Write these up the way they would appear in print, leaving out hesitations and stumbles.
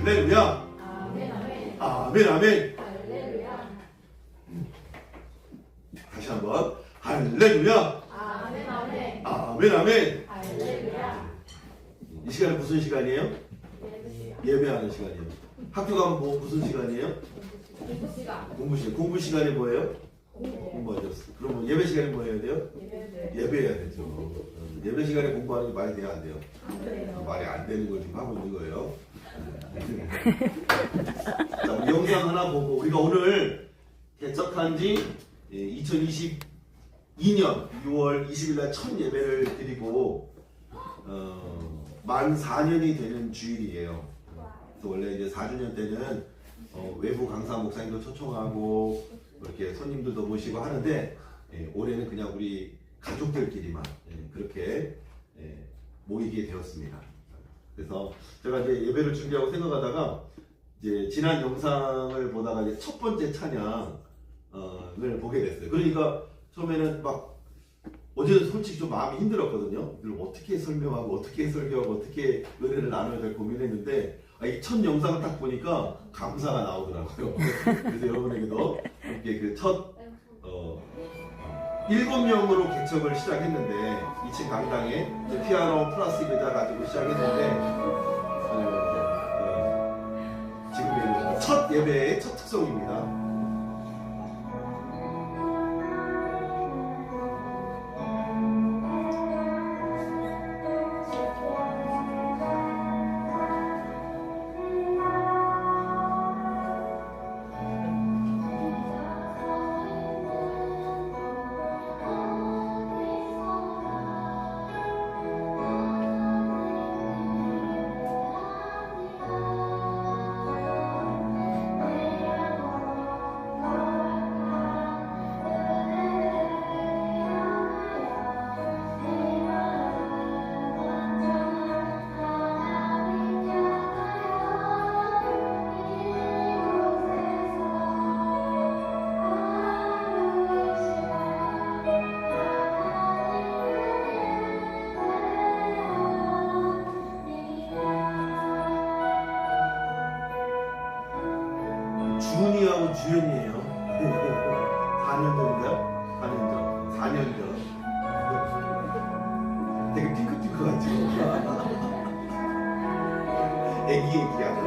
할렐루야. 아멘 아멘. 아멘 아멘. 할렐루야. 다시 한번 할렐루야. 아멘 아멘. 아멘 아멘. 할렐루야. 이 시간은 무슨 시간이에요? 예배하는 시간이에요. 학교 가면 무슨 시간이에요? 공부 시간. 공부 시간. 공부 시간이 뭐예요? 공부하죠. 그럼 예배 시간이 뭐 해야 돼요? 예배해야 되죠. 예배 시간에 공부하는 게 말이 돼야 안 돼요? 말이 안 되는 걸 지금 하고 있는 거예요. 자, 우리 영상 하나 보고 우리가 오늘 개척한 지 2022년 6월 20일 날 첫 예배를 드리고 만 4년이 되는 주일이에요. 그래서 원래 이제 4주년 때는 외부 강사 목사님도 초청하고 이렇게 손님들도 모시고 하는데 올해는 그냥 우리 가족들끼리만 그렇게 모이게 되었습니다. 그래서 제가 이제 예배를 준비하고 생각하다가 이제 지난 영상을 보다가 이제 첫 번째 찬양을 보게 됐어요. 그러니까 처음에는 막 어제는 솔직히 좀 마음이 힘들었거든요. 이걸 어떻게 설명하고 어떻게 설교하고 어떻게 은혜를 나눠야 될 고민했는데 이 첫 영상을 딱 보니까 감사가 나오더라고요. 그래서 여러분에게도 이렇게 그 첫 7명으로 개척을 시작했는데 2층 강당에 피아노 플러스 기타 가지고 시작했는데 지금 첫 예배의 첫 특성입니다. 준이하고 주연이에요. 4년 전인가요? 4년 전. 4년 전. 되게 핑크핑크하죠. 애기애기하죠.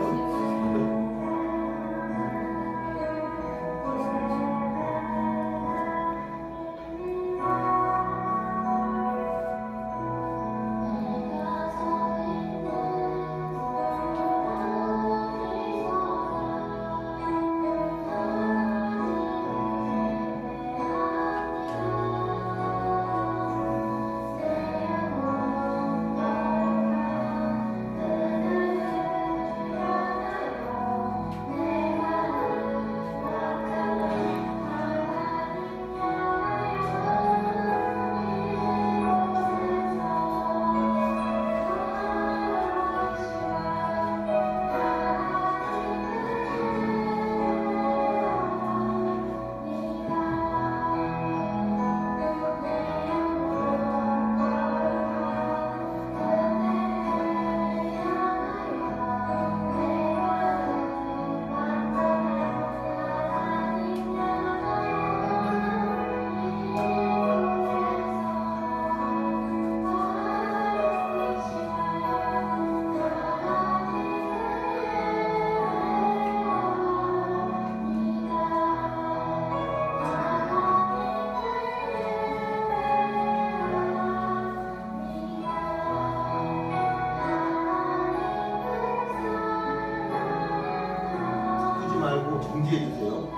정지해주세요.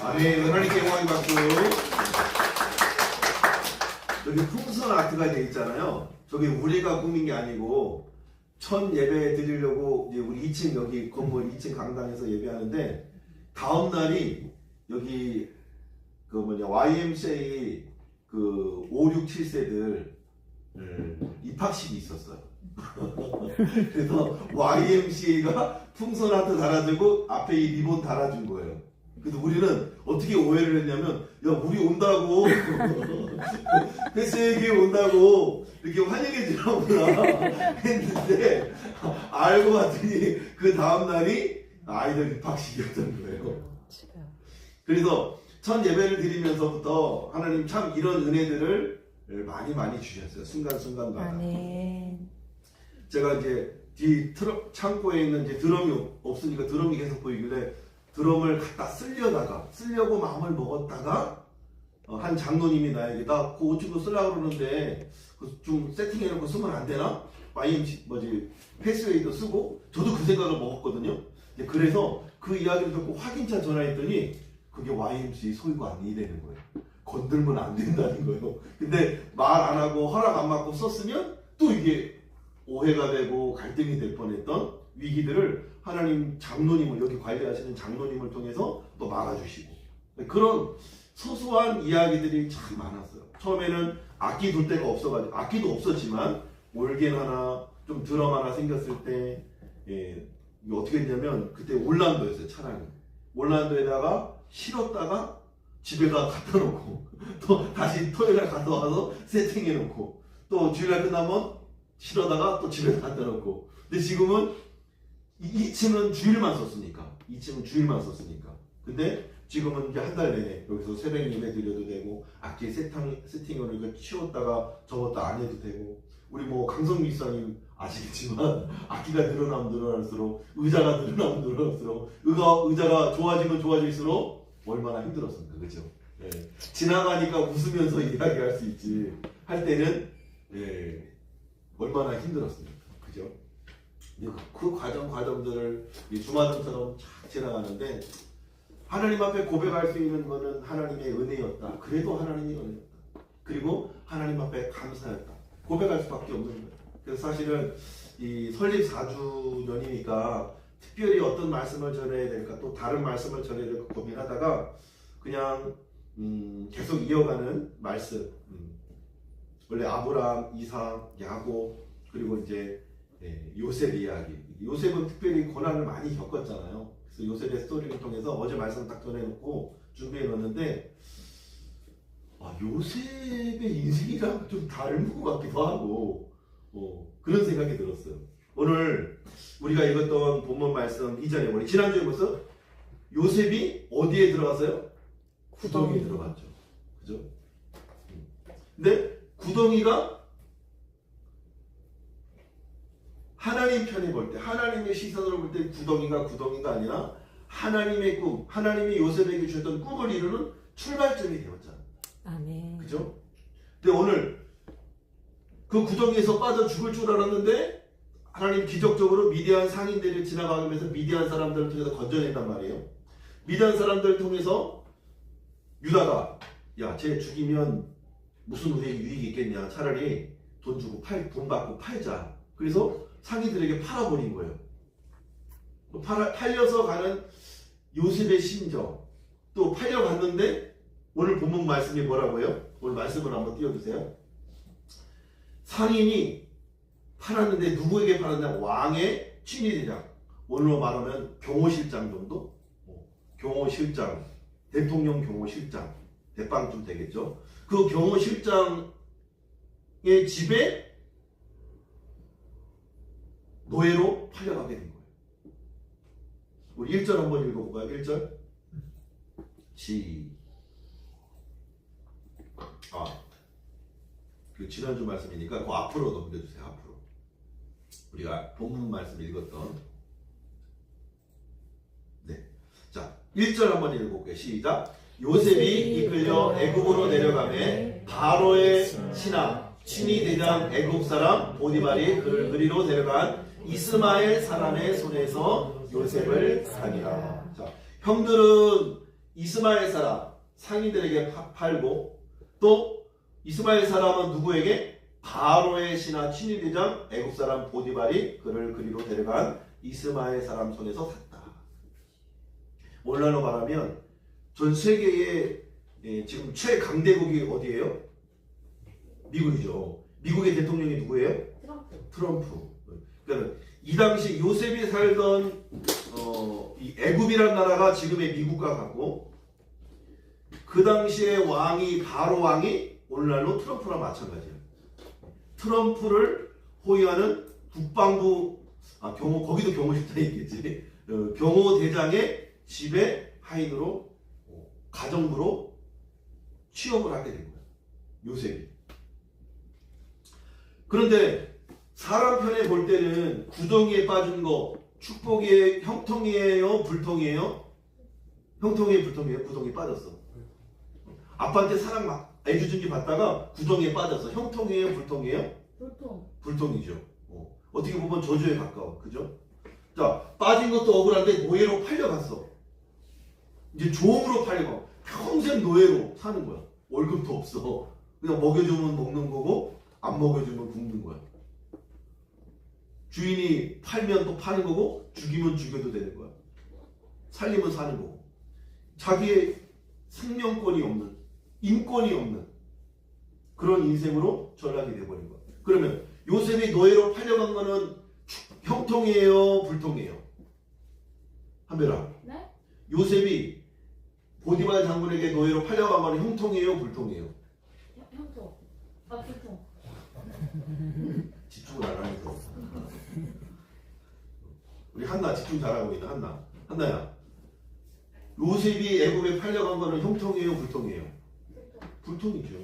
아멘. 하나님께 영광의 박수. 여기 풍선 아트가 되어 있잖아요. 저게 우리가 꾸민 게 아니고 첫 예배 드리려고 이제 우리 2층 여기 건물 2층 강당에서 예배하는데 다음 날이 여기 YMCA 그 5, 6, 7세들 입학식이 있었어요. 그래서 YMCA가 풍선 아트 달아주고 앞에 이 리본 달아준 거예요. 그래서 우리는 어떻게 오해를 했냐면, 야, 우리 온다고, 회수에게 온다고, 이렇게 환영해 주라구나 했는데, 알고 봤더니 그 다음날이 아이들 입학식이었던 거예요. 그래서 첫 예배를 드리면서부터 하나님 참 이런 은혜들을 많이 주셨어요. 순간순간마다. 아멘. 제가 이제 뒤 창고에 있는 이제 드럼이 없으니까 드럼이 계속 보이길래 드럼을 갖다 쓰려고 마음을 먹었다가 한 장로님이 나에게 나 그 옷 좀 쓰려고 그러는데 좀 세팅해놓고 쓰면 안 되나? YMC 패스웨이도 쓰고 저도 그 생각을 먹었거든요. 그래서 그 이야기를 듣고 확인차 전화했더니 그게 YMC 소유가 아니되는 거예요. 건들면 안 된다는 거예요. 근데 말 안 하고 허락 안 받고 썼으면 또 이게 오해가 되고 갈등이 될 뻔했던 위기들을 하나님 장로님을 여기 관리하시는 장로님을 통해서 또 막아주시고 그런 소소한 이야기들이 참 많았어요. 처음에는 악기 둘 데가 없어가지고 악기도 없었지만 올겐 하나 좀 드럼 하나 생겼을 때 이게 어떻게 했냐면 그때 올란도였어요. 차량이 올란도에다가 실었다가 집에다 갖다 놓고 또 다시 토요일날 갔다 와서 세팅해 놓고 또 주일날 끝나면 실어다가 또 집에 갖다 놓고. 근데 지금은 2층은 주일만 썼으니까. 2층은 주일만 썼으니까. 근데 지금은 이제 한 달 내내 여기서 새벽 예배 드려도 되고 악기 세팅으로 이거 치웠다가 접었다 안 해도 되고. 우리 뭐 강성미 목사님 아시겠지만 악기가 늘어날수록 의자가 늘어날수록 의자가 좋아지면 좋아질수록 얼마나 힘들었습니까, 그죠? 예. 지나가니까 웃으면서 이야기할 수 있지 할 때는 얼마나 힘들었습니까, 그죠? 그 과정들을 주마등처럼 쫙 지나가는데 하나님 앞에 고백할 수 있는 것은 하나님의 은혜였다. 그래도 하나님의 은혜였다. 그리고 하나님 앞에 감사였다. 고백할 수밖에 없는 거예요. 그래서 사실은 이 설립 4주년이니까 특별히 어떤 말씀을 전해야 될까 또 다른 말씀을 전해야 될까 고민하다가 그냥 계속 이어가는 말씀. 원래 아브라함, 이삭, 야곱 그리고 이제 요셉 이야기. 요셉은 특별히 고난을 많이 겪었잖아요. 그래서 요셉의 스토리를 통해서 어제 말씀 딱 전해놓고 준비해 놓았는데 요셉의 인생이랑 좀 닮은 것 같기도 하고 그런 생각이 들었어요. 오늘 우리가 읽었던 본문 말씀 이전에 우리 지난주에 벌써 요셉이 어디에 들어갔어요? 구덩이에 들어갔죠. 그죠? 근데 구덩이가 하나님 편에 볼 때, 하나님의 시선으로 볼 때 구덩이가 아니라 하나님의 꿈, 하나님이 요셉에게 주셨던 꿈을 이루는 출발점이 되었잖아요. 아멘. 그죠? 근데 오늘 그 구덩이에서 빠져 죽을 줄 알았는데 하나님 기적적으로 미디안 상인들을 지나가면서 미디안 사람들을 통해서 건져낸단 말이에요. 미디안 사람들을 통해서 유다가 야, 쟤 죽이면 무슨 우리에게 유익이 있겠냐. 차라리 돈 주고 돈 받고 팔자. 그래서 상인들에게 팔아버린 거예요. 팔려서 가는 요셉의 심정. 또 팔려갔는데 오늘 본문 말씀이 뭐라고요? 오늘 말씀을 한번 띄워주세요. 상인이 팔았는데 누구에게 팔았냐? 왕의 친위대장. 오늘로 말하면 경호실장 정도? 경호실장, 대통령 경호실장, 대빵쯤 되겠죠. 그 경호실장의 집에 노예로 팔려가게 된 거예요. 우리 1절 한번 읽어볼까요? 1절. 그 지난주 말씀이니까 그 앞으로 넘겨주세요. 앞으로. 우리가 본문 말씀 읽었던. 네. 자, 1절 한번 읽어볼게요. 시작. 요셉이 이끌려 애굽으로 내려가매 바로의 신하 친위 대장 애굽 사람 보디발이 그리로 데려간 이스마엘 사람의 손에서 요셉을 사니라. 자, 형들은 이스마엘 사람 상인들에게 팔고 또 이스마엘 사람은 누구에게? 바로의 신하 친위 대장 애굽 사람 보디발이 그를 그리로 데려간 이스마엘 사람 손에서 샀다. 오늘날로 말하면 전 세계의 지금 최강대국이 어디예요? 미국이죠. 미국의 대통령이 누구예요? 트럼프. 그러니까 이 당시 요셉이 살던 이 애굽이란 나라가 지금의 미국과 같고 그 당시에 왕이 바로 왕이 오늘날로 트럼프랑 마찬가지예요. 트럼프를 호위하는 국방부 거기도 경호실장이 있겠지. 경호대장의 집에 하인으로 가정부로 취업을 하게 된 거예요. 요셉이. 그런데 사람 편에 볼 때는 구덩이에 빠진 거 축복의 형통이에요? 불통이에요? 형통이에요? 불통이에요? 구덩이에 빠졌어. 아빠한테 사랑 막 애주증기 받다가 구덩이에 빠졌어. 형통이에요? 불통이에요? 불통. 불통이죠. 어떻게 보면 저주에 가까워. 그죠? 자, 빠진 것도 억울한데 노예로 팔려갔어. 이제 종으로 팔려가. 평생 노예로 사는 거야. 월급도 없어. 그냥 먹여주면 먹는 거고 안 먹여주면 굶는 거야. 주인이 팔면 또 파는 거고 죽이면 죽여도 되는 거야. 살리면 사는 거고. 자기의 생명권이 없는, 인권이 없는 그런 인생으로 전락이 돼버린 거야. 그러면 요셉이 노예로 팔려간 거는 형통이에요? 불통이에요? 한별아. 네? 요셉이 보디발 장군에게 노예로 팔려간 거는 형통이에요? 불통이에요? 형통. 불통. 집중을 안 하니까. 우리 한나 집중 잘하고 있다. 한나야. 요셉이 애굽에 팔려간 거는 형통이에요? 불통이에요? 불통이죠.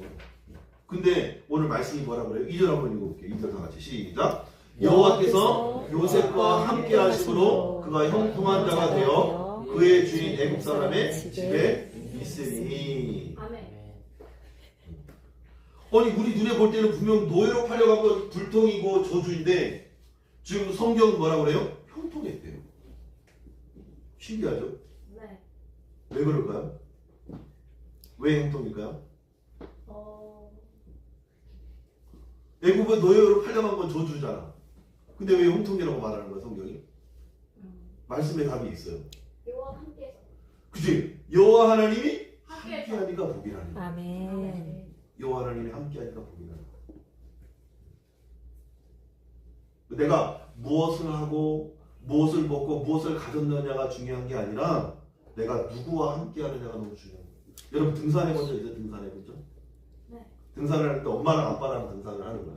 근데 오늘 말씀이 뭐라 그래요? 2절 한번 읽어볼게요. 2절 다 같이 시작. 여호와께서 요셉과 함께 하심으로 그가 형통한 자가 되어 그의 주인 애굽 사람의 집에 있으니. 아멘. 아니 우리 눈에 볼 때는 분명 노예로 팔려간 건 불통이고 저주인데 지금 성경은 뭐라 그래요? 형통했대요. 신기하죠? 네. 왜 그럴까요? 왜 형통일까요? 애굽은 노예로 팔려간 건 저주잖아. 근데 왜 형통이라고 말하는 거야 성경이? 말씀에 답이 있어요. 여호와 함께해서. 그치? 여호와 하나님이 함께해서. 함께하니까 복이라는 거야. 아멘. 여호와 하나님이 함께하니까 복이라는 거야. 내가 무엇을 하고 무엇을 먹고 무엇을 가졌느냐가 중요한 게 아니라 내가 누구와 함께하느냐가 너무 중요한 거예요. 여러분 등산해본 적 있어요? 등산해본 적? 네. 등산을 할 때 엄마랑 아빠랑 등산을 하는 거야.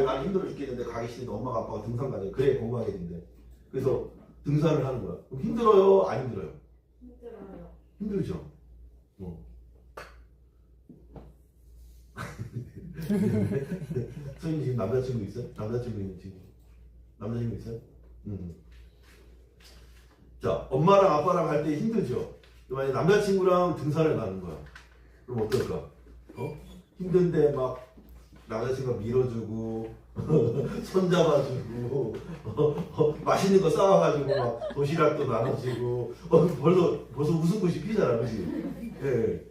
나는 힘들어 죽겠는데 가기 싫은데 엄마가 아빠가 등산 가자. 그래 건강해진대. 그래서 등산을 하는 거야. 그럼 힘들어요? 안 힘들어요? 힘들어요. 힘들죠. 선생님 지금 남자친구 있어요? 남자친구 있는 지금 남자친구 있어요? 자, 엄마랑 아빠랑 갈 때 힘들죠. 만약에 남자친구랑 등산을 가는 거야. 그럼 어떨까? 힘든데 막 남자친구가 밀어주고 손잡아주고 맛있는 거 싸와가지고 막 도시락도 나눠주고 벌써 웃음꽃이 피잖아, 그렇지? 예.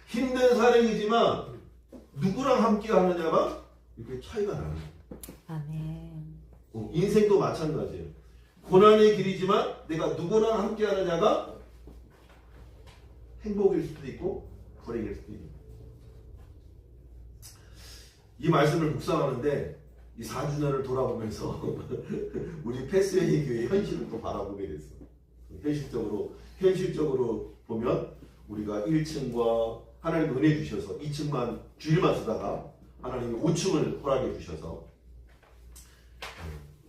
힘든 사령이지만 누구랑 함께 하느냐가 이렇게 차이가 나는 거예요. 아멘. 인생도 마찬가지예요. 고난의 길이지만 내가 누구랑 함께 하느냐가 행복일 수도 있고 불행일 수도 있고. 이 말씀을 묵상하는데 이 4주년을 돌아보면서 우리 패스웨이 교회의 현실을 또 바라보게 됐어. 현실적으로 보면 우리가 1층과 하나님 은혜 주셔서 2층만 주일만 쓰다가 하나님이 5층을 허락해 주셔서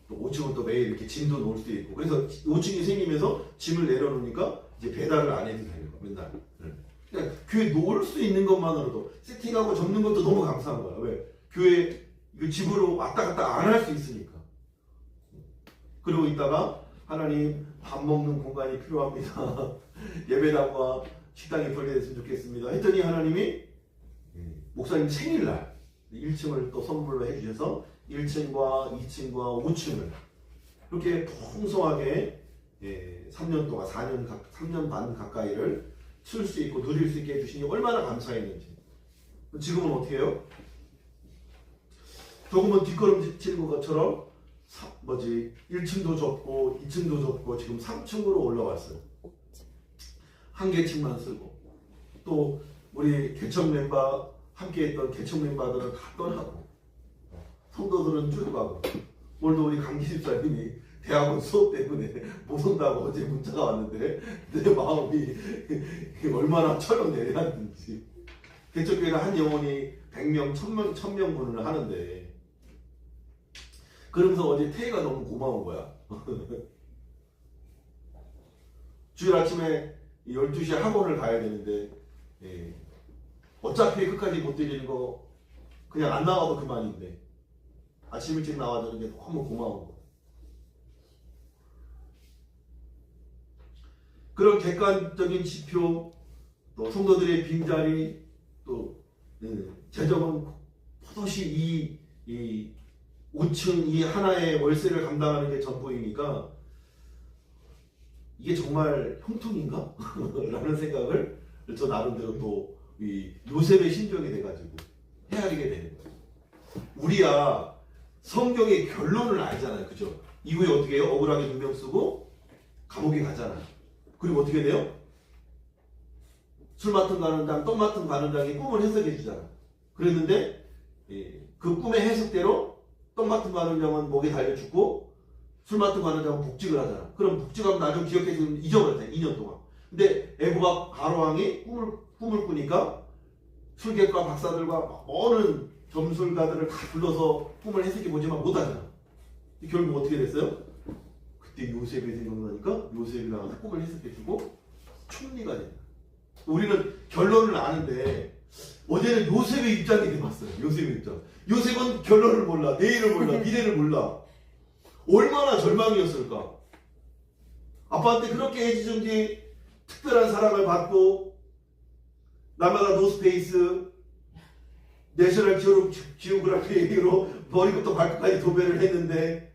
또 5층은 또 매일 이렇게 짐도 놓을 수도 있고 그래서 5층이 생기면서 짐을 내려놓으니까 이제 배달을 안 해도 되는 거야 맨날. 그냥 교회 놓을 수 있는 것만으로도 세팅하고 접는 것도 너무 감사한 거야. 왜? 교회 그 집으로 왔다 갔다 안 할 수 있으니까. 그러고 있다가 하나님 밥 먹는 공간이 필요합니다. 예배당과 식당이 분리됐으면 좋겠습니다. 했더니 하나님이 목사님 생일날 1층을 또 선물로 해주셔서 1층과 2층과 5층을 그렇게 풍성하게 3년 동안 3년 반 가까이를 쓸 수 있고 누릴 수 있게 해주시니 얼마나 감사했는지. 지금은 어떻게 해요? 조금은 뒷걸음치는 것처럼 1층도 접고 2층도 접고 지금 3층으로 올라왔어요. 한 개층만 쓰고 또 우리 개척 멤버 함께했던 개척 멤버들은 다 떠나고 성도들은 쭉 가고 오늘도 우리 강기 집사님이 대학원 수업 때문에 못 온다고 어제 문자가 왔는데 내 마음이 얼마나 철렁 내려앉는지. 개척교회는 한 영혼이 100명, 1000명 분을 하는데 그러면서 어제 태희가 너무 고마운 거야. 주일 아침에 12시에 학원을 가야 되는데 어차피 끝까지 못 드리는 거 그냥 안 나와도 그만인데 아침 일찍 나와주는 게 너무 고마운 거. 그런 객관적인 지표, 또 성도들의 빈자리, 또 재정은 포도시 이 5층 이 하나의 월세를 감당하는 게 전부이니까 이게 정말 형통인가? 라는 생각을 저 나름대로 또 이 요셉의 심정이 돼가지고 헤아리게 되는 거예요. 우리야 성경의 결론을 알잖아요. 그죠? 이후에 어떻게 해요? 억울하게 누명 쓰고 감옥에 가잖아요. 그리고 어떻게 돼요? 술 맡은 관원장, 떡 맡은 관원장이 꿈을 해석해 주잖아. 그랬는데 그 꿈의 해석대로 떡 맡은 관원장은 목에 달려 죽고 술 맡은 관원장은 복직을 하잖아. 그럼 복직하면 나중에 기억해주면 잊어버렸잖아. 2년 동안. 근데 애고박 바로왕이 꿈을 꾸니까 술객과 박사들과 많은 점술가들을 다 불러서 꿈을 해석해 보지만 못하잖아. 결국 어떻게 됐어요? 그때 요셉이 생각나니까 요셉이 나와서 꿈을 해석해주고 총리가 된다. 우리는 결론을 아는데 어제는 요셉의 입장이 돼봤어요. 요셉의 입장. 요셉은 결론을 몰라, 내일을 몰라, 미래를 몰라. 얼마나 절망이었을까. 아빠한테 그렇게 해주든지 특별한 사랑을 받고 남아가 노스페이스 내셔널 지오그래피로 머리부터 발끝까지 도배를 했는데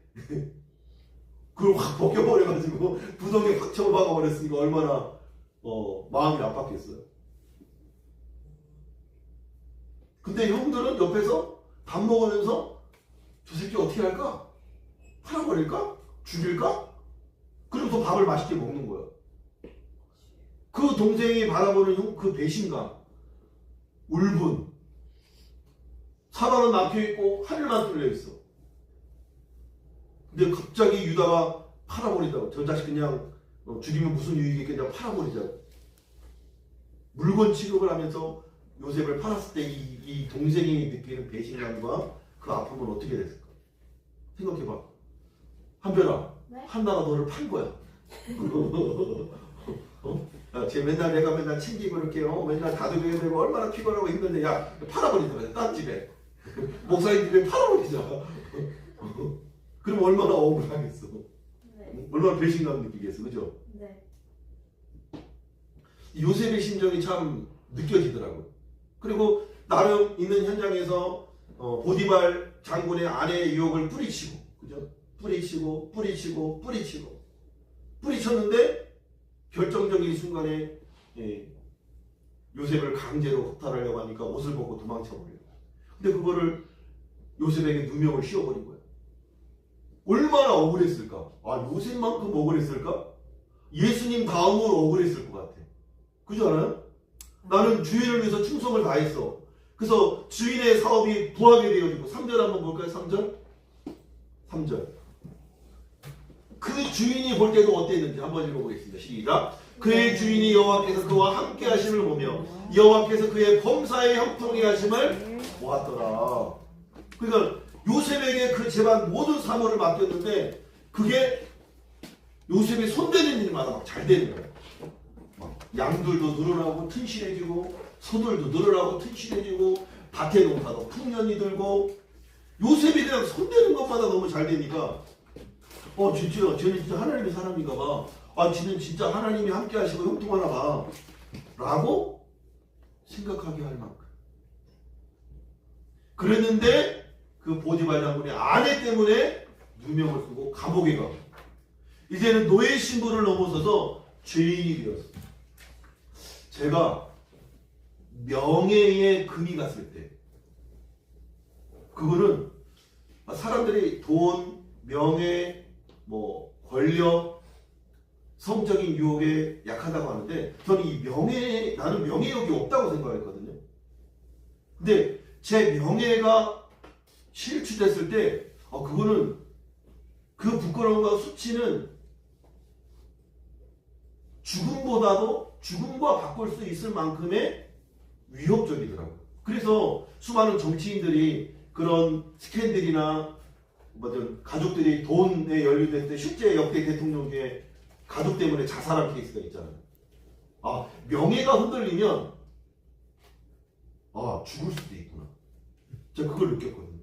그걸 확 벗겨버려가지고 부동에 확 쳐박아버렸으니까 얼마나 마음이 아팠겠어요. 근데 형들은 옆에서 밥 먹으면서 저 새끼 어떻게 할까? 팔아버릴까? 죽일까? 그러면서 밥을 맛있게 먹는 거야. 그 동생이 바라보는 그 배신감, 울분, 사방은 막혀있고 하늘만 뚫려있어. 근데 갑자기 유다가 팔아버린다고. 저 자식 그냥 죽이면 무슨 유익이 있겠냐, 팔아버리자고. 물건 취급을 하면서 요셉을 팔았을 때 이 동생이 느끼는 배신감과 그 아픔은 어떻게 됐을까? 생각해봐. 한별아, 네? 한나가 너를 판 거야. 야, 쟤 맨날 내가 맨날 챙기고 이렇게 맨날 다독여야 되고 얼마나 피곤하고 힘든데 야 팔아버리자. 딴 집에 목사님 집에 팔아버리자. 그럼 얼마나 억울하겠어. 네. 얼마나 배신감 느끼겠어. 그죠? 네. 요셉의 심정이 참 느껴지더라고요. 그리고 나름 있는 현장에서 보디발 장군의 아내의 유혹을 뿌리치고, 그죠? 뿌리쳤는데 결정적인 순간에 요셉을 강제로 허탈하려고 하니까 옷을 벗고 도망쳐버려요. 근데 그거를 요셉에게 누명을 씌워버린 거예요. 얼마나 억울했을까? 아, 요셉만큼 억울했을까? 예수님 다음으로 억울했을 것 같아. 그지 않아요? 나는 주인을 위해서 충성을 다했어. 그래서 주인의 사업이 부하게 되어지고 3절 한번 볼까요? 3절. 그 주인이 볼 때도 어땠는지 한번 읽어보겠습니다. 시작. 그의 주인이 여호와께서 그와 함께 하심을 보며 여호와께서 그의 범사에 형통해 하심을 보았더라. 그러니까 요셉에게 그 집안 모든 사물을 맡겼는데 그게 요셉이 손대는 일마다 막 잘 되는 거예요. 양들도 늘어나고 튼실해지고 소들도 늘어나고 튼실해지고 밭에 농사도 풍년이 들고 요셉이 그냥 손대는 것마다 너무 잘 되니까 진짜 쟤는 진짜 하나님의 사람인가 봐. 쟤는 진짜 하나님이 함께 하시고 형통하나 봐 라고 생각하게 할 만큼 그랬는데 그 보디발 장군의 아내 때문에 누명을 쓰고 감옥에 가고 이제는 노예 신분을 넘어서서 죄인이 되었습니다. 제가 명예의 금이 갔을 때 그거는 사람들이 돈, 명예, 권력, 성적인 유혹에 약하다고 하는데 저는 나는 명예욕이 없다고 생각했거든요. 근데 제 명예가 실추됐을 때 그거는 그 부끄러움과 수치는 죽음과 바꿀 수 있을 만큼의 위협적이더라고요. 그래서 수많은 정치인들이 그런 스캔들이나 가족들이 돈에 연루될 때 실제 역대 대통령 중에 가족 때문에 자살한 케이스가 있잖아요. 명예가 흔들리면 죽을 수도 있구나. 제가 그걸 느꼈거든요.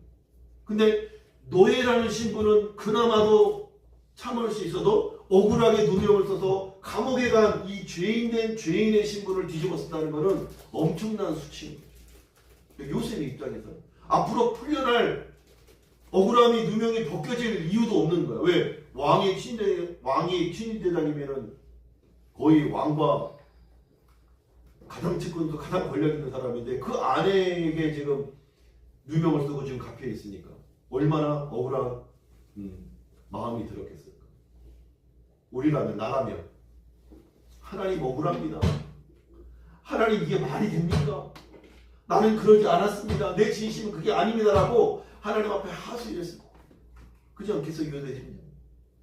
근데 노예라는 신분은 그나마도 참을 수 있어도 억울하게 누명을 써서 감옥에 간 이 죄인된 죄인의 신분을 뒤집어 쓴다는 것은 엄청난 수치입니다. 요셉의 입장에서 앞으로 풀려날 억울함이 누명이 벗겨질 이유도 없는 거야. 왜? 왕의 친위대장이면은 거의 왕과 가장 측근도 가장 권력 있는 사람인데 그 아내에게 지금 누명을 쓰고 지금 갚여 있으니까 얼마나 억울한 마음이 들었겠을까. 우리라면 나라면 하나님 억울합니다. 하나님 이게 말이 됩니까? 나는 그러지 않았습니다. 내 진심은 그게 아닙니다라고 하나님 앞에 하소연했을 거예요. 그렇지 않겠어요? 요셉이.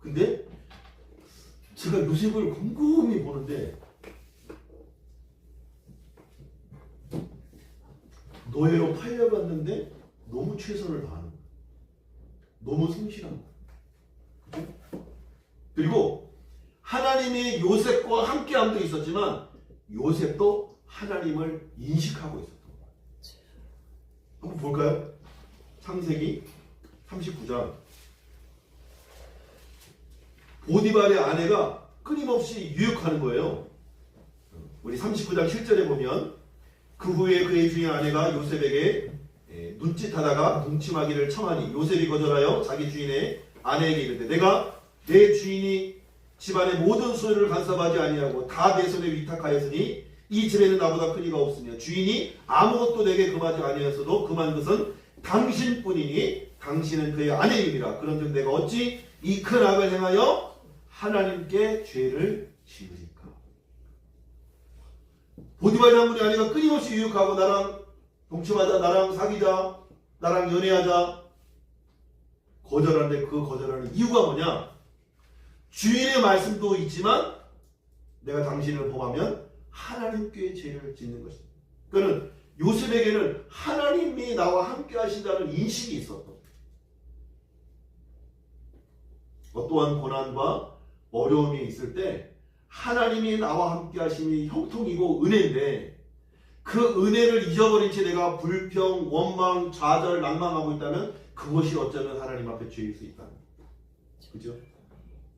근데 제가 요셉을 곰곰이 보는데 노예로 팔려갔는데 너무 최선을 다하는 거예요. 너무 성실한 거예요. 그리고 하나님이 요셉과 함께함도 있었지만 요셉도 하나님을 인식하고 있었던 거예요. 한번 볼까요? 창세기 39장. 보디발의 아내가 끊임없이 유혹하는 거예요. 우리 39장 7절에 보면 그 후에 그의 주인 아내가 요셉에게 눈짓하다가 동침하기를 청하니 요셉이 거절하여 자기 주인의 아내에게 이르되 내가 내 주인이 집안의 모든 소유를 간섭하지 아니하고 다 내 손에 위탁하였으니 이 집에는 나보다 큰 이가 없으며 주인이 아무것도 내게 금하지 아니하였어도 금한 것은 당신뿐이니 당신은 그의 아내이니라. 그런즉 내가 어찌 이 큰 악을 행하여 하나님께 죄를 지으리까. 보디발 장군의 아내가 끊임없이 유혹하고 나랑 동침하자, 나랑 사귀자, 나랑 연애하자 거절하는데 그 거절하는 이유가 뭐냐? 주인의 말씀도 있지만 내가 당신을 범하면 하나님께 죄를 짓는 것입니다. 그러니까 요셉에게는 하나님이 나와 함께 하신다는 인식이 있었던 거예요. 어떠한 고난과 어려움이 있을 때 하나님이 나와 함께 하심이 형통이고 은혜인데 그 은혜를 잊어버린 채 내가 불평, 원망, 좌절, 난망하고 있다면 그것이 어쩌면 하나님 앞에 죄일 수 있다는 거예요. 그죠?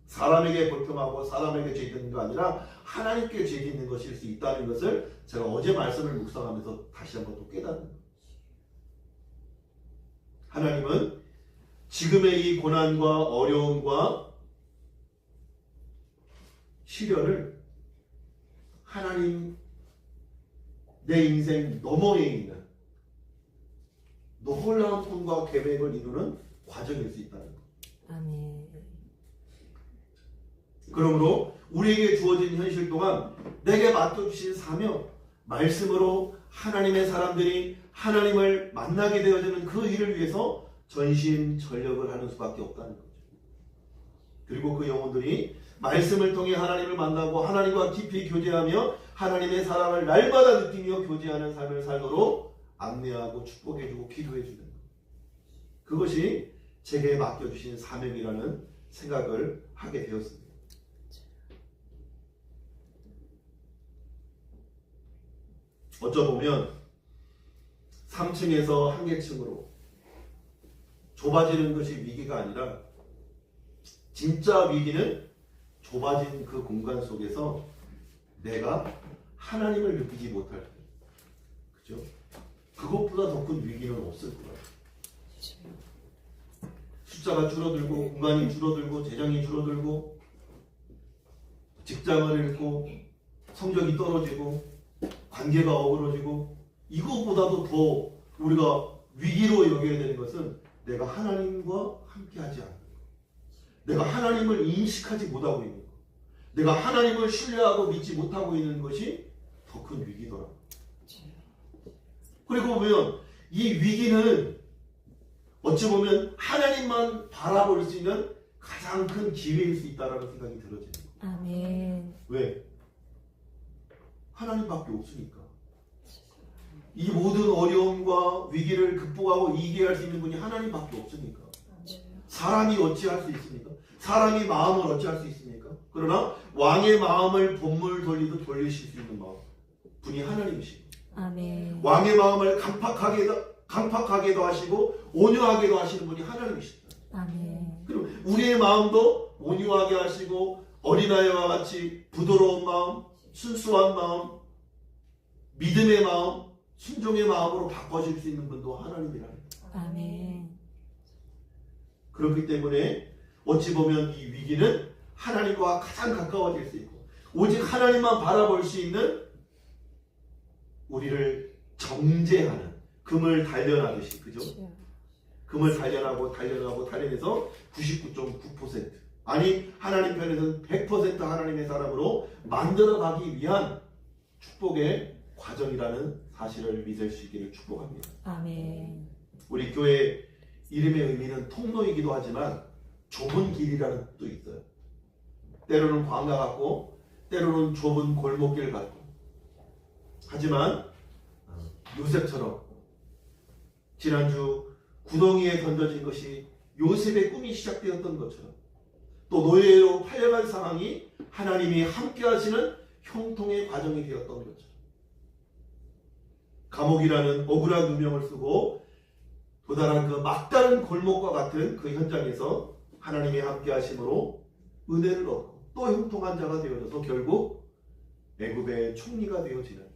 사람에게 불평하고 사람에게 죄 짓는 거 아니라 하나님께 죄 짓는 것일 수 있다는 것을 제가 어제 말씀을 묵상하면서 다시 한번 또 깨닫는 거예요. 하나님은 지금의 이 고난과 어려움과 시련을 하나님 내 인생 너머에 있는 놀라운 꿈과 계획을 이루는 과정일 수 있다는 거예요. 아멘. 그러므로 우리에게 주어진 현실 동안 내게 맡겨주신 사명, 말씀으로 하나님의 사람들이 하나님을 만나게 되어지는 그 일을 위해서 전심전력을 하는 수밖에 없다는 거죠. 그리고 그 영혼들이 말씀을 통해 하나님을 만나고 하나님과 깊이 교제하며 하나님의 사랑을 날마다 느끼며 교제하는 삶을 살도록 안내하고 축복해주고 기도해주는 것. 그것이 제게 맡겨주신 사명이라는 생각을 하게 되었습니다. 어쩌보면 3층에서 한계층으로 좁아지는 것이 위기가 아니라 진짜 위기는 좁아진 그 공간 속에서 내가 하나님을 느끼지 못할 때, 그죠? 그것보다 더 큰 위기는 없을 거예요. 숫자가 줄어들고 공간이 줄어들고 재정이 줄어들고 직장을 잃고 성적이 떨어지고 관계가 어그러지고 이것보다도 더 우리가 위기로 여겨야 되는 것은 내가 하나님과 함께하지 않는 것, 내가 하나님을 인식하지 못하고 있는 것, 내가 하나님을 신뢰하고 믿지 못하고 있는 것이 더 큰 위기더라고요. 그리고 보면 이 위기는 어찌 보면 하나님만 바라볼 수 있는 가장 큰 기회일 수 있다라는 생각이 들어지는 거예요. 아멘. 왜? 하나님밖에 없으니까. 이 모든 어려움과 위기를 극복하고 이겨할 수 있는 분이 하나님밖에 없으니까. 사람이 어찌할 수 있습니까? 사람이 마음을 어찌할 수 있습니까? 그러나 왕의 마음을 본물 돌리듯 돌리실 수 있는 마음 분이 하나님이십니다. 아멘. 왕의 마음을 강팍하게도 하시고 온유하게도 하시는 분이 하나님이십니다. 아멘. 그럼 우리의 마음도 온유하게 하시고 어린아이와 같이 부드러운 마음, 순수한 마음, 믿음의 마음, 순종의 마음으로 바꿔줄 수 있는 분도 하나님이라는 거예요. 아멘. 그렇기 때문에 어찌 보면 이 위기는 하나님과 가장 가까워질 수 있고 오직 하나님만 바라볼 수 있는 우리를 정죄하는 금을 단련하듯이, 그죠? 금을 단련해서 99.9% 아니 하나님 편에서는 100% 하나님의 사람으로 만들어가기 위한 축복의 과정이라는 사실을 믿을 수 있기를 축복합니다. 아멘. 우리 교회 이름의 의미는 통로이기도 하지만 좁은 길이라는 뜻도 있어요. 때로는 광야 같고 때로는 좁은 골목길 같고, 하지만 요셉처럼 지난주 구덩이에 던져진 것이 요셉의 꿈이 시작되었던 것처럼 또 노예로 팔려간 상황이 하나님이 함께 하시는 형통의 과정이 되었던 것처럼 감옥이라는 억울한 누명을 쓰고 도달한 그 막다른 골목과 같은 그 현장에서 하나님의 함께 하심으로 은혜를 얻고 또 형통한 자가 되어져서 결국 애굽의 총리가 되어지는,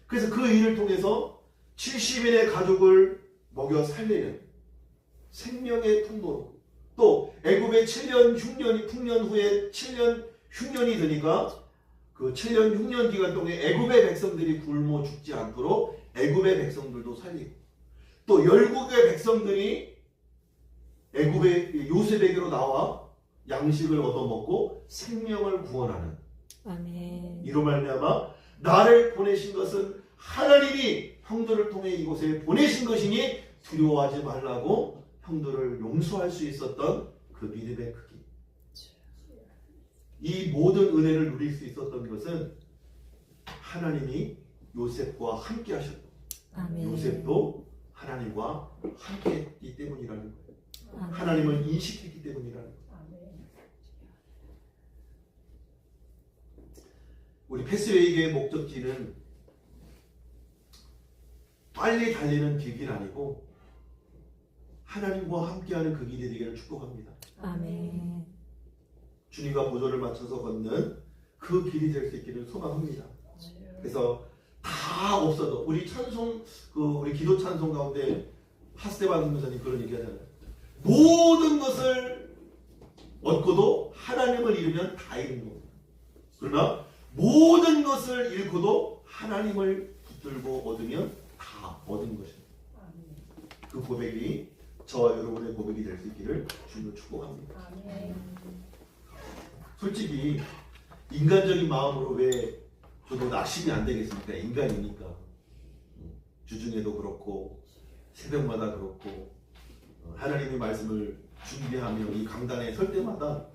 그래서 그 일을 통해서 70인의 가족을 먹여 살리는 생명의 통로로, 또 애굽의 7년 흉년이 풍년 후에 7년 흉년이 되니까 그 7년 흉년 기간 동안에 애굽의 백성들이 굶어 죽지 않도록 애굽의 백성들도 살리고, 또 열국의 백성들이 애굽의 요셉에게로 나와 양식을 얻어먹고 생명을 구원하는, 아멘. 이로 말미암아 나를 보내신 것은 하나님이 형들을 통해 이곳에 보내신 것이니 두려워하지 말라고 형들을 용서할 수 있었던 그 믿음의 크기, 이 모든 은혜를 누릴 수 있었던 것은 하나님이 요셉과 함께 하셨고 아멘. 요셉도 하나님과 함께 했기 때문이라는 거예요. 아멘. 하나님을 인식했기 때문이라는 거예요. 우리 패스웨이의 목적지는 빨리 달리는 길이 아니고 하나님과 함께하는 그 길이 되기를 축복합니다. 아멘. 주님과 보조를 맞춰서 걷는 그 길이 될 수 있기를 소망합니다. 그래서 다 없어도 우리 찬송, 우리 기도 찬송 가운데 하스테반 선교사님 그런 얘기하잖아요. 모든 것을 얻고도 하나님을 잃으면 다 잃은 겁니다. 그러나 모든 것을 잃고도 하나님을 붙들고 얻으면 다 얻은 것입니다. 그 고백이 저와 여러분의 고백이 될 수 있기를 주님을 축복합니다. 솔직히 인간적인 마음으로 왜 저도 낙심이 안 되겠습니까? 인간이니까. 주중에도 그렇고 새벽마다 그렇고 하나님의 말씀을 준비하며 이 강단에 설 때마다,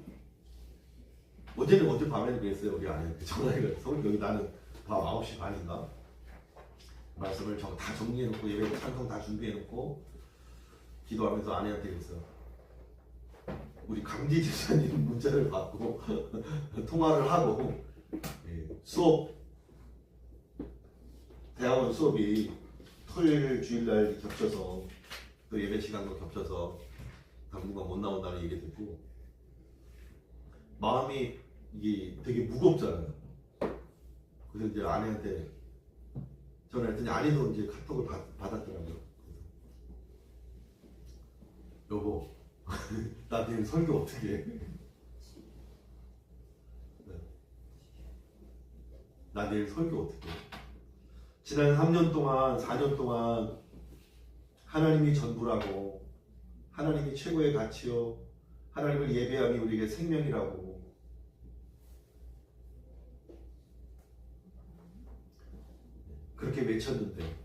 어젯밤에는 그랬어요. 우리 아내한테 전화해서 성님 여기 나는 밤 9시 반인가 말씀을 다 정리해놓고 예배 찬송 다 준비해놓고 기도하면서 아내한테 그랬어요. 우리 강지 집사님 문자를 받고 통화를 하고 수업, 대학원 수업이 토요일 주일날 겹쳐서 또 예배 시간도 겹쳐서 당분간 못 나온다는 얘기 듣고 마음이 이게 되게 무겁잖아요. 그래서 이제 아내한테 전화했더니 아내도 이제 카톡을 받았더라고요. 여보, 나 내일 설교 어떻게 해? 나 내일 설교 어떻게 해? 지난 3년 동안, 4년 동안 하나님이 전부라고, 하나님이 최고의 가치요, 하나님을 예배함이 우리에게 생명이라고, 그렇게 외쳤는데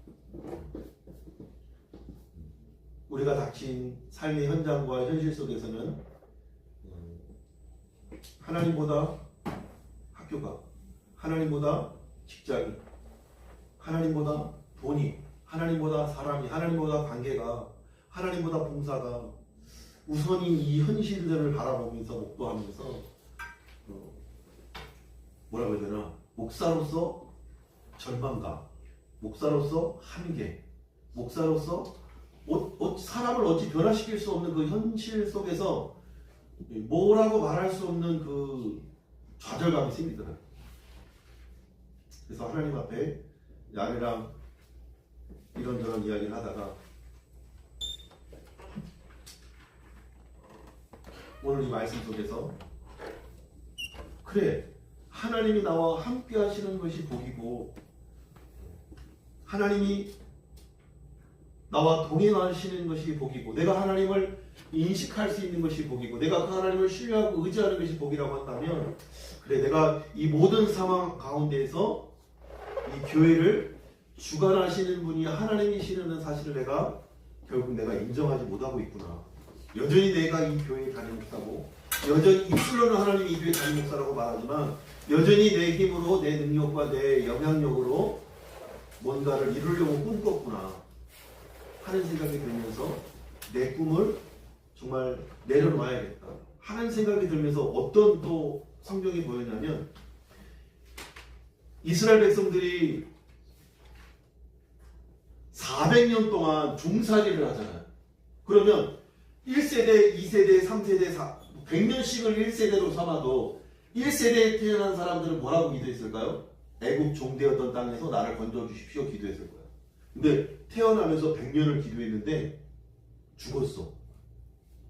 우리가 닥친 삶의 현장과 현실 속에서는 하나님보다 학교가, 하나님보다 직장이, 하나님보다 돈이, 하나님보다 사람이, 하나님보다 관계가, 하나님보다 봉사가 우선인 이 현실들을 바라보면서 목도하면서 뭐라고 해야 되나, 목사로서 절망감, 목사로서 한계, 목사로서 사람을 어찌 변화시킬 수 없는 그 현실 속에서 뭐라고 말할 수 없는 그 좌절감이 생기더라고요. 그래서 하나님 앞에 아내랑 이런저런 이야기를 하다가 오늘 이 말씀 속에서 그래, 하나님이 나와 함께 하시는 것이 복이고 하나님이 나와 동행하시는 것이 복이고 내가 하나님을 인식할 수 있는 것이 복이고 내가 그 하나님을 신뢰하고 의지하는 것이 복이라고 한다면 그래, 내가 이 모든 상황 가운데에서 이 교회를 주관하시는 분이 하나님이시는 사실을 내가 결국 내가 인정하지 못하고 있구나. 여전히 내가 이 교회에 담임 목사고 여전히 입술로는 하나님이 이 교회 담임 목사라고 말하지만 여전히 내 힘으로 내 능력과 내 영향력으로 뭔가를 이루려고 꿈꿨구나 하는 생각이 들면서 내 꿈을 정말 내려놔야겠다 하는 생각이 들면서 어떤 또 성경이 보였냐면 이스라엘 백성들이 400년 동안 종살이를 하잖아요. 그러면 1세대, 2세대, 3세대, 100년씩을 1세대로 삼아도 1세대에 태어난 사람들은 뭐라고 기도했을까요? 애굽 종되었던 땅에서 나를 건져주십시오 기도했을 거예요. 근데 태어나면서 100년을 기도했는데 죽었어.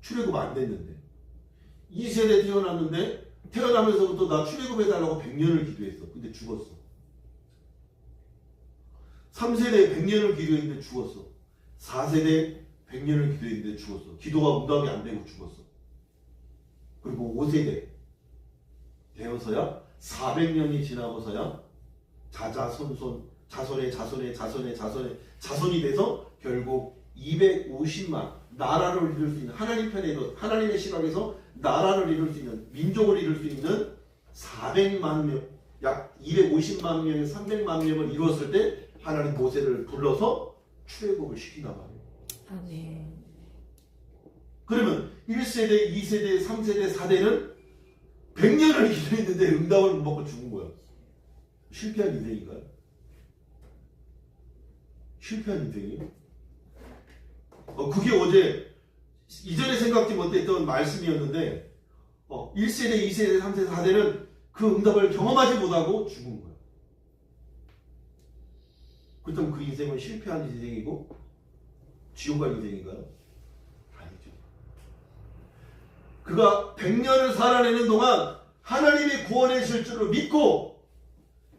출애굽 안 됐는데. 2세대 태어났는데 태어나면서부터 나 출애굽해달라고 100년을 기도했어. 근데 죽었어. 3세대 100년을 기도했는데 죽었어. 4세대 100년을 기도했는데 죽었어. 기도가 응답이 안 되고 죽었어. 그리고 5세대 되어서야 400년이 지나고서야 자손의 자손이 돼서 결국 250만 나라를 이룰 수 있는 하나님 편에서 하나님의 시각에서 나라를 이룰 수 있는 민족을 이룰 수 있는 400만 명, 약 250만 명에 300만 명을 이루었을 때 하나님 모세를 불러서 출애굽을 시킨단 말이에요. 아멘. 그러면 1세대, 2세대, 3세대, 4대는 100년을 기도했는데 응답을 못 받고 죽은 거야. 실패한 인생인가요? 실패한 인생이에요? 그게 어제 이전에 생각지 못했던 말씀이었는데 1세대, 2세대, 3세대, 4대는 그 응답을 경험하지 못하고 죽은 거야. 그렇다면 그 인생은 실패한 인생이고 지옥 갈 인생인가요? 아니죠. 그가 100년을 살아내는 동안 하나님이 구원해 주실 줄을 믿고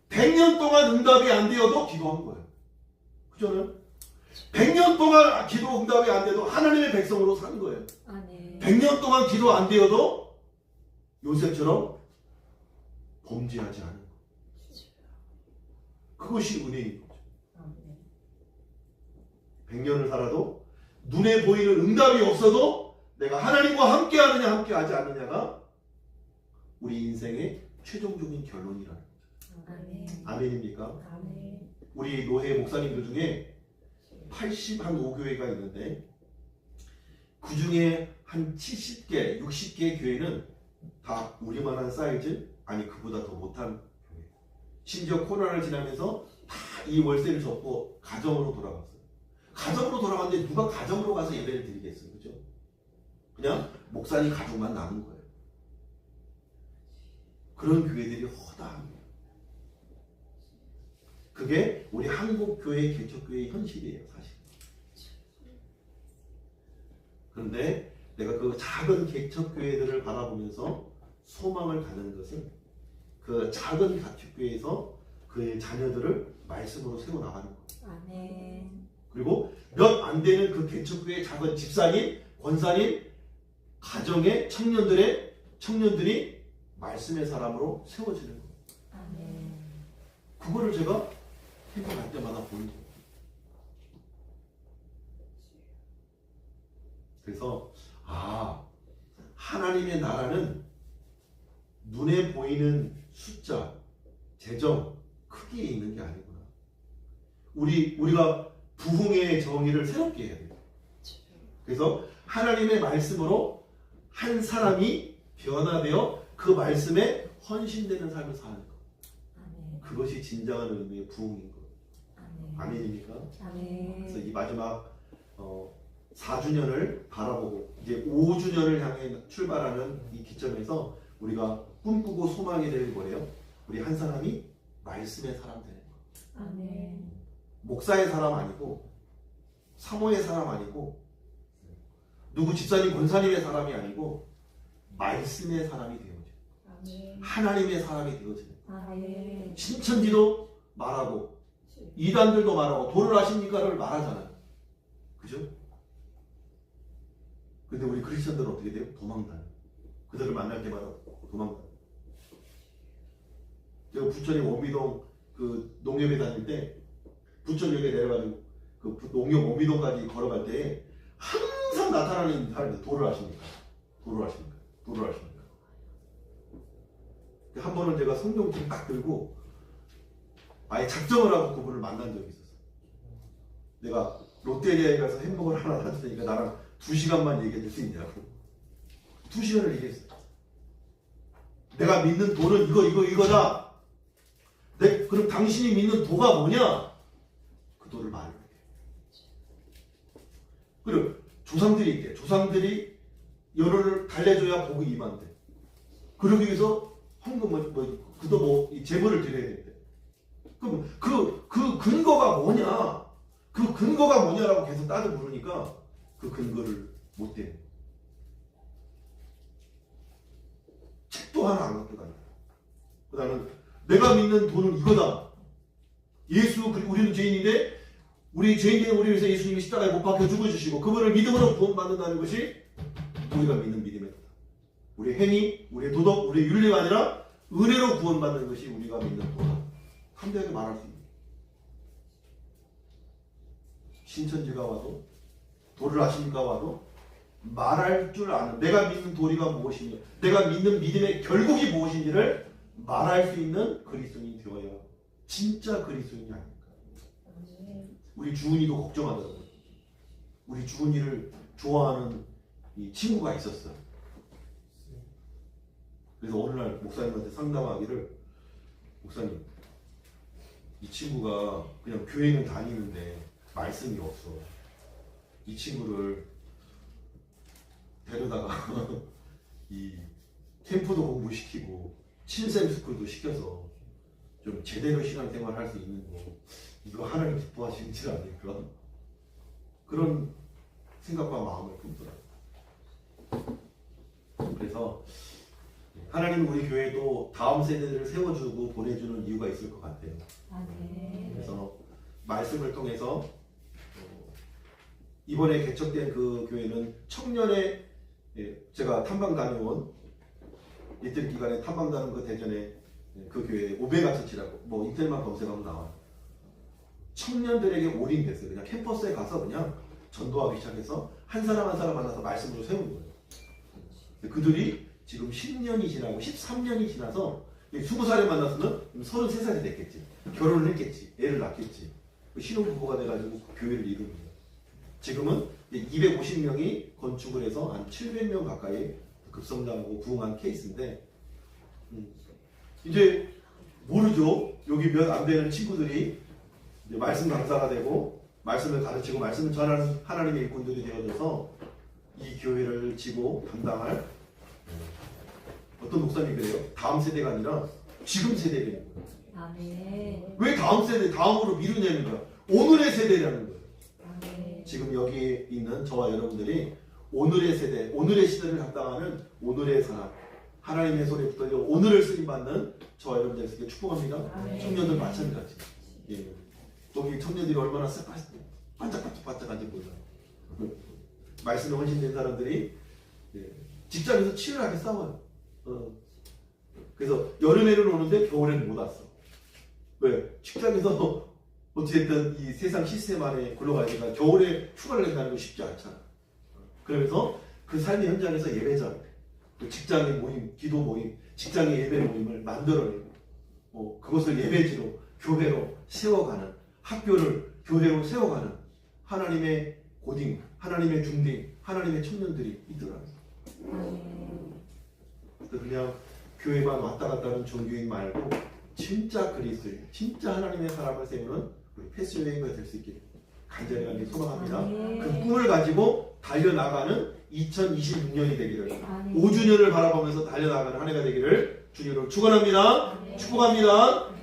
100년 동안 응답이 안 되어도 기도한 거예요. 그죠? 100년 동안 기도 응답이 안 돼도 하나님의 백성으로 사는 거예요. 아멘. 100년 동안 기도 안 되어도 요셉처럼 범죄하지 않은 거. 그것이 은혜인 거죠. 100년을 살아도 눈에 보이는 응답이 없어도 내가 하나님과 함께 하느냐 함께 하지 않느냐가 우리 인생의 최종적인 결론이라는 거죠. 아멘. 아멘입니까? 아멘. 우리 노회 목사님들 중에 85교회가 있는데 그 중에 한 70개, 60개 교회는 다 우리만한 사이즈, 아니 그보다 더 못한 교회. 심지어 코로나를 지나면서 다 이 월세를 접고 가정으로 돌아갔어요. 가정으로 돌아갔는데 누가 가정으로 가서 예배를 드리겠어요. 그죠? 그냥 목사님 가족만 남은 거예요. 그런 교회들이 허다합니다. 그게 우리 한국교회 개척교회의 현실이에요. 사실. 그런데 내가 그 작은 개척교회들을 바라보면서 소망을 갖는 것은 그 작은 개척교회에서 그의 자녀들을 말씀으로 세워나가는 거예요. 아멘. 그리고 몇 안 되는 그 개척교회의 작은 집사님, 권사님, 가정의 청년들이 말씀의 사람으로 세워지는 거예요. 아멘. 그거를 제가 생각할 때마다 보는 거예요. 그래서 하나님의 나라는 눈에 보이는 숫자, 재정, 크기에 있는 게 아니구나. 우리가 부흥의 정의를 새롭게 해야 돼요. 그래서 하나님의 말씀으로 한 사람이 변화되어 그 말씀에 헌신되는 삶을 사는 것. 아멘. 그것이 진정한 의미의 부흥인 것. 아멘. 아멘입니까? 아멘. 그래서 이 마지막 4주년을 바라보고 이제 5주년을 향해 출발하는 이 기점에서 우리가 꿈꾸고 소망이 될 거래요. 우리 한 사람이 말씀의 사람 되는 거. 아멘. 목사의 사람 아니고 사모의 사람 아니고 누구 집사님 권사님의 사람이 아니고 말씀의 사람이 되어져. 아멘. 하나님의 사람이 되어지는. 아멘. 신천지도 말하고 이단들도 말하고 도를 아십니까를 말하잖아요. 그죠? 근데 우리 크리스천들은 어떻게 돼요? 도망다녀. 그들을 만날 때마다 도망다녀. 제가 부천의 원미동 그 농협에 다닐 때 부천역에 내려가지고 그 농협 원미동까지 걸어갈 때 항상 나타나는 사람들 도를 아십니까? 도를 아십니까? 도를 아십니까? 한 번은 제가 성경책 딱 들고 아예 작정을 하고 그분을 만난 적이 있었어요. 내가 롯데리아에 가서 햄버거를 하나 사주니까 나랑 2시간만 얘기해 줄 수 있냐고. 2시간을 얘기했어요. 내가 믿는 도는 이거다. 그럼 당신이 믿는 도가 뭐냐? 그 도를 말해. 그리고 조상들이 있대. 조상들이 열을 달래줘야 복이 임한대. 그러기 위해서 황금 그도 제물을 드려야 된대. 그럼 그 근거가 뭐냐? 그 근거가 뭐냐라고 계속 따져 물으니까 그 근거를 못 대. 책도 하나 안 갖고 다녀. 그다음에 내가 믿는 도는 이거다. 예수 그리고 우리는 죄인인데 우리 죄인된 우리를 위해서 예수님이 십자가에 못 박혀 죽어주시고 그분을 믿음으로 구원받는다는 것이 우리가 믿는 믿음의 도다. 우리 행위, 우리의 도덕, 우리의 윤리가 아니라 은혜로 구원받는 것이 우리가 믿는 도다. 담대하게 말할 수 있는. 신천지가 와도 도를 아십니까 와도 말할 줄 아는 내가 믿는 도리가 무엇이며 내가 믿는 믿음의 결국이 무엇인지를 말할 수 있는 그리스도인이 되어야 진짜 그리스도인이 아닙니까? 우리 주은이도 걱정하더라고요. 우리 주은이를 좋아하는 이 친구가 있었어요. 그래서 어느 날 목사님한테 상담하기를 목사님 이 친구가 그냥 교회는 다니는데 말씀이 없어. 이 친구를 데려다가 이 캠프도 공부시키고 친샘 스쿨도 시켜서 좀 제대로 신앙생활 할 수 있는 거 이거 하나님 기뻐하시는 줄 아닐까? 그런 생각과 마음을 품더라고요. 그래서 하나님은 우리 교회도 다음 세대들을 세워주고 보내주는 이유가 있을 것 같아요. 아멘. 그래서 말씀을 통해서 이번에 개척된 그 교회는 청년의 제가 탐방 다녀온 이틀 기간에 탐방 다녀온 그 대전에 그 교회 오베가 처치라고 뭐 이틀만 검색하면 나와요. 청년들에게 올인됐어요. 그냥 캠퍼스에 가서 그냥 전도하기 시작해서 한 사람 한 사람 만나서 말씀으로 세우는 거예요. 그들이 지금 10년이 지나고 13년이 지나서 20살에 만났으면 33살이 됐겠지. 결혼을 했겠지. 애를 낳겠지. 신혼부부가 돼가지고 교회를 이루는 거예요. 지금은 250명이 건축을 해서 한 700명 가까이 급성장하고 부흥한 케이스인데 이제 모르죠. 여기 몇 안 되는 친구들이 이제 말씀 강사가 되고 말씀을 가르치고 말씀을 전하는 하나님의 일꾼들이 되어져서 이 교회를 지고 담당할 어떤 목사님이 그래요. 다음 세대가 아니라 지금 세대가 있는 거예요. 아멘. 왜 다음 세대, 다음으로 미루냐는 거야. 오늘의 세대라는 거예요. 아멘. 지금 여기 있는 저와 여러분들이 오늘의 세대, 오늘의 시대를 담당하는 오늘의 사람, 하나님의 손에 붙들려 오늘을 쓰임받는 저와 여러분들에게 축복합니다. 아멘. 청년들 마찬가지. 예. 여기 청년들이 얼마나 반짝반짝한지 몰라요. 말씀에 헌신된 사람들이 직장에서 치열하게 싸워요. 그래서 여름에는 오는데 겨울에는 못 왔어. 왜? 직장에서 어찌됐든 이 세상 시스템 안에 굴러가야 되니까 겨울에 휴가를 낸다는 거 쉽지 않잖아. 그러면서 그 삶의 현장에서 예배자로 또 직장의 모임, 기도 모임, 직장의 예배 모임을 만들어내고 그것을 예배지로 교회로 세워가는, 학교를 교회로 세워가는 하나님의 고딩, 하나님의 중딩, 하나님의 청년들이 있더라고요. 그래서 그냥 교회만 왔다 갔다 하는 종교인 말고 진짜 그리스도인, 진짜 하나님의 사람을 세우는 우리 패스웨이가 될 수 있기를 간절히 소망합니다. 그 꿈을 가지고 달려나가는 2026년이 되기를, 5주년을 바라보면서 달려나가는 한 해가 되기를 주님으로 축원합니다. 축복합니다.